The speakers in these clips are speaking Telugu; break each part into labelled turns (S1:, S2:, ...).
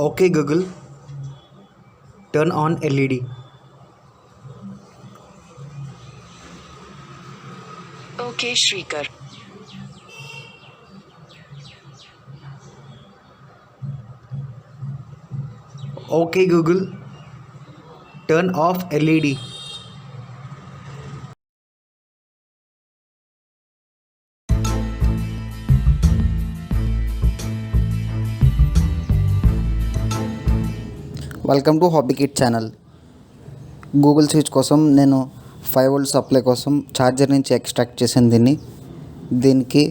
S1: Okay Google, turn on LED.
S2: Okay, Shrikar.
S1: Okay Google, turn off LED.
S3: Welcome to hobby kit channel. Google switch కోసం నేను 5V సప్లై కోసం ఛార్జర్ నుంచి ఎక్స్ట్రాక్ట్ చేశాను. దీనికి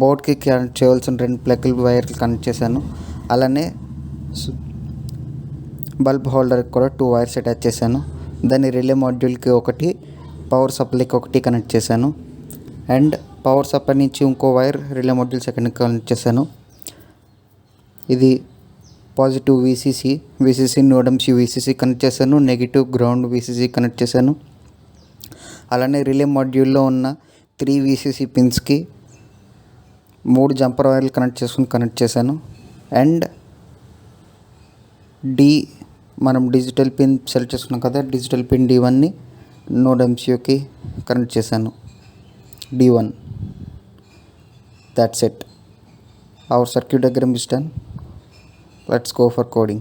S3: బోర్డ్కి కనెక్ట్ చేయవలసిన 2 ప్లగ్ వైర్లు కనెక్ట్ చేశాను. అలానే బల్బ్ హోల్డర్కి కూడా 2 వైర్స్ అటాచ్ చేశాను. దాన్ని రిలే మాడ్యూల్కి ఒకటి, పవర్ సప్లైకి ఒకటి కనెక్ట్ చేశాను. అండ్ పవర్ సప్లై నుంచి ఇంకో వైర్ రిలే మాడ్యూల్ సెకండ్కి కనెక్ట్ చేశాను. ఇది positive VCC node MCU VCC connect చేశాను. నెగిటివ్ గ్రౌండ్ విసిసి కనెక్ట్ చేశాను. అలానే రిలే మాడ్యూల్లో ఉన్న 3 విసిసి పిన్స్కి 3 జంపర్ వైర్లు కనెక్ట్ చేశాను. అండ్ మనం డిజిటల్ పిన్ సెలెక్ట్ చేసుకున్నాం కదా, డిజిటల్ పిన్ D1ని నోడ్ ఎంసీయూకి కనెక్ట్ చేశాను. D1. That's it. Our circuit diagram is done. Let's go for coding.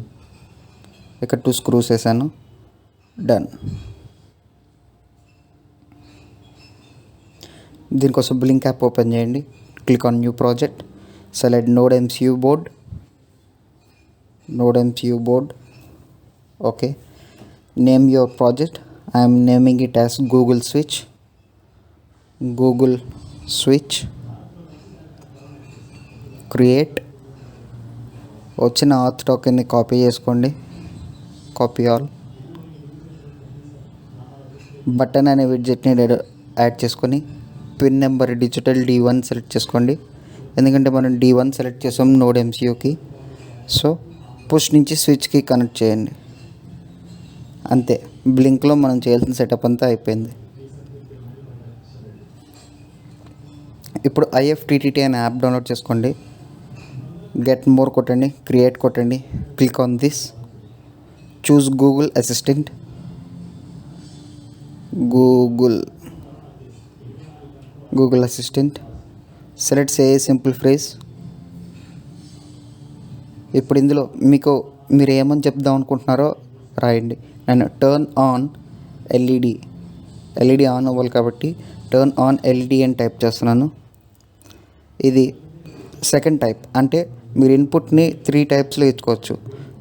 S3: ఇక్కడ 2 స్క్రూస్ వేసాను. డన్. దీనికోసం బ్లింక్ యాప్ ఓపెన్ చేయండి. Click on new project. Select node MCU board. Okay. Name your project. I'm naming it as Google switch. Create. వచ్చిన ఆత్ టోకెన్ని కాపీ చేసుకోండి. Copy all. బటన్ అనే విడ్జెట్ని యాడ్ చేసుకొని pin number digital D1 select చేసుకోండి. ఎందుకంటే మనం D1 సెలెక్ట్ చేసాం నోడ్ ఎంసీయూకి. సో పుష్ నుంచి స్విచ్కి కనెక్ట్ చేయండి. అంతే. బ్లింక్లో మనం చేయాల్సిన సెటప్ అంతా అయిపోయింది. ఇప్పుడు IFTTT అనే యాప్ డౌన్లోడ్ చేసుకోండి. గెట్ మోర్ కొట్టండి, క్రియేట్ కొట్టండి. Click on this. Choose Google assistant. Google assistant. Select say simple phrase. ఇప్పుడు ఇందులో మీరు ఏమని చెప్దాం అనుకుంటున్నారో రాయండి. నేను టర్న్ ఆన్ ఎల్ఈడి ఆన్ అవ్వాలి కాబట్టి టర్న్ ఆన్ ఎల్ఈడి అని టైప్ చేస్తున్నాను. ఇది సెకండ్ టైప్, అంటే మీరు ఇన్పుట్ని 3 టైప్స్లో ఇచ్చుకోవచ్చు.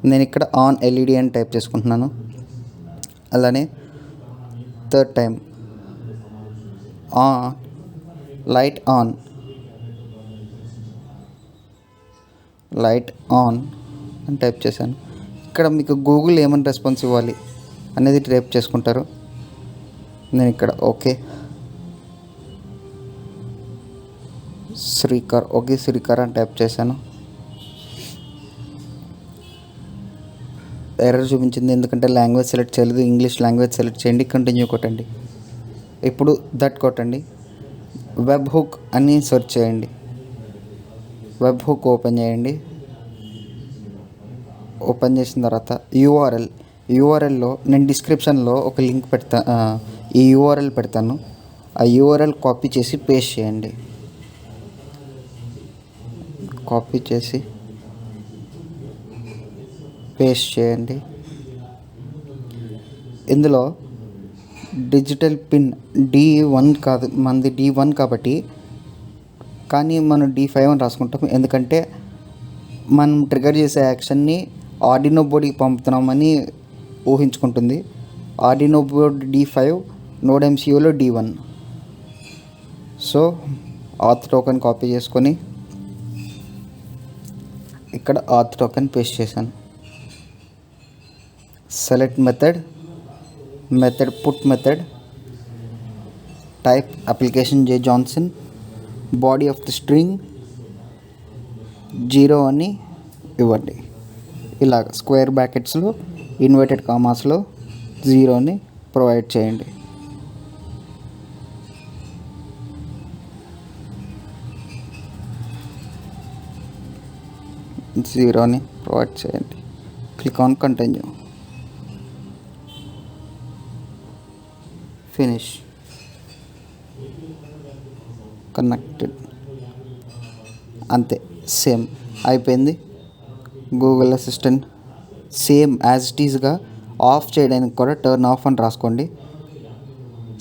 S3: నేను ఇక్కడ ఆన్ ఎల్ఈడి అని టైప్ చేసుకుంటున్నాను. అలానే థర్డ్ టైం లైట్ ఆన్ అని టైప్ చేశాను. ఇక్కడ మీకు గూగుల్ ఏమని రెస్పాన్స్ ఇవ్వాలి అనేది టైప్ చేసుకుంటారు. నేను ఇక్కడ ఓకే శ్రీకర్ అని టైప్ చేశాను. ఎర్రర్ చూపించింది ఎందుకంటే లాంగ్వేజ్ సెలెక్ట్ చేయలేదు. ఇంగ్లీష్ లాంగ్వేజ్ సెలెక్ట్ చేయండి. కంటిన్యూ కొట్టండి. ఇప్పుడు దట్ కొట్టండి. వెబ్ హుక్ అని సెర్చ్ చేయండి. వెబ్ హుక్ ఓపెన్ చేయండి. ఓపెన్ చేసిన తర్వాత యూఆర్ఎల్లో నేను డిస్క్రిప్షన్లో ఒక లింక్ ఈ యూఆర్ఎల్ పెడతాను. ఆ యూఆర్ఎల్ కాపీ చేసి పేస్ట్ చేయండి. ఇందులో డిజిటల్ పిన్ D1 కాదు, మనది D1 కాబట్టి, కానీ మనం D5 అని రాసుకుంటాం. ఎందుకంటే మనం ట్రిగర్ చేసే యాక్షన్ని ఆర్డినో బోర్డ్కి పంపుతున్నామని ఊహించుకుంటుంది. ఆర్డినో బోర్డ్ D5, నోడ్ ఎంసీయూలో D1. So auth token copy చేసుకొని ఇక్కడ ఆత్ టోకెన్ పేస్ట్ చేశాను. Select method put method, type application J Johnson, body of the string 0 అని ఇవ్వండి. ఇలాగ స్క్వేర్ బ్రాకెట్స్లో ఇన్వర్టెడ్ కామాస్లో 0ని ప్రొవైడ్ చేయండి. జీరోని ప్రొవైడ్ చేయండి. Click on continue. Finish. Connected. అంతే, సేమ్ అయిపోయింది. Google assistant same as it ఈస్గా ఆఫ్ చేయడానికి కూడా టర్న్ ఆఫ్ అని రాసుకోండి.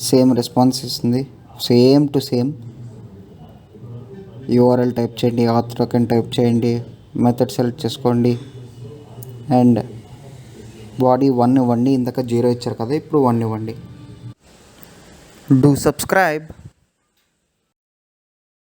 S3: సేమ్ రెస్పాన్స్ ఇస్తుంది, same to same. URL type చేయండి, ఆథర్ టోకెన్ టైప్ చేయండి, మెథడ్ సెలెక్ట్ చేసుకోండి అండ్ బాడీ 1 ఇవ్వండి. ఇందాక 0 ఇచ్చారు కదా, ఇప్పుడు 1 ఇవ్వండి. Do subscribe.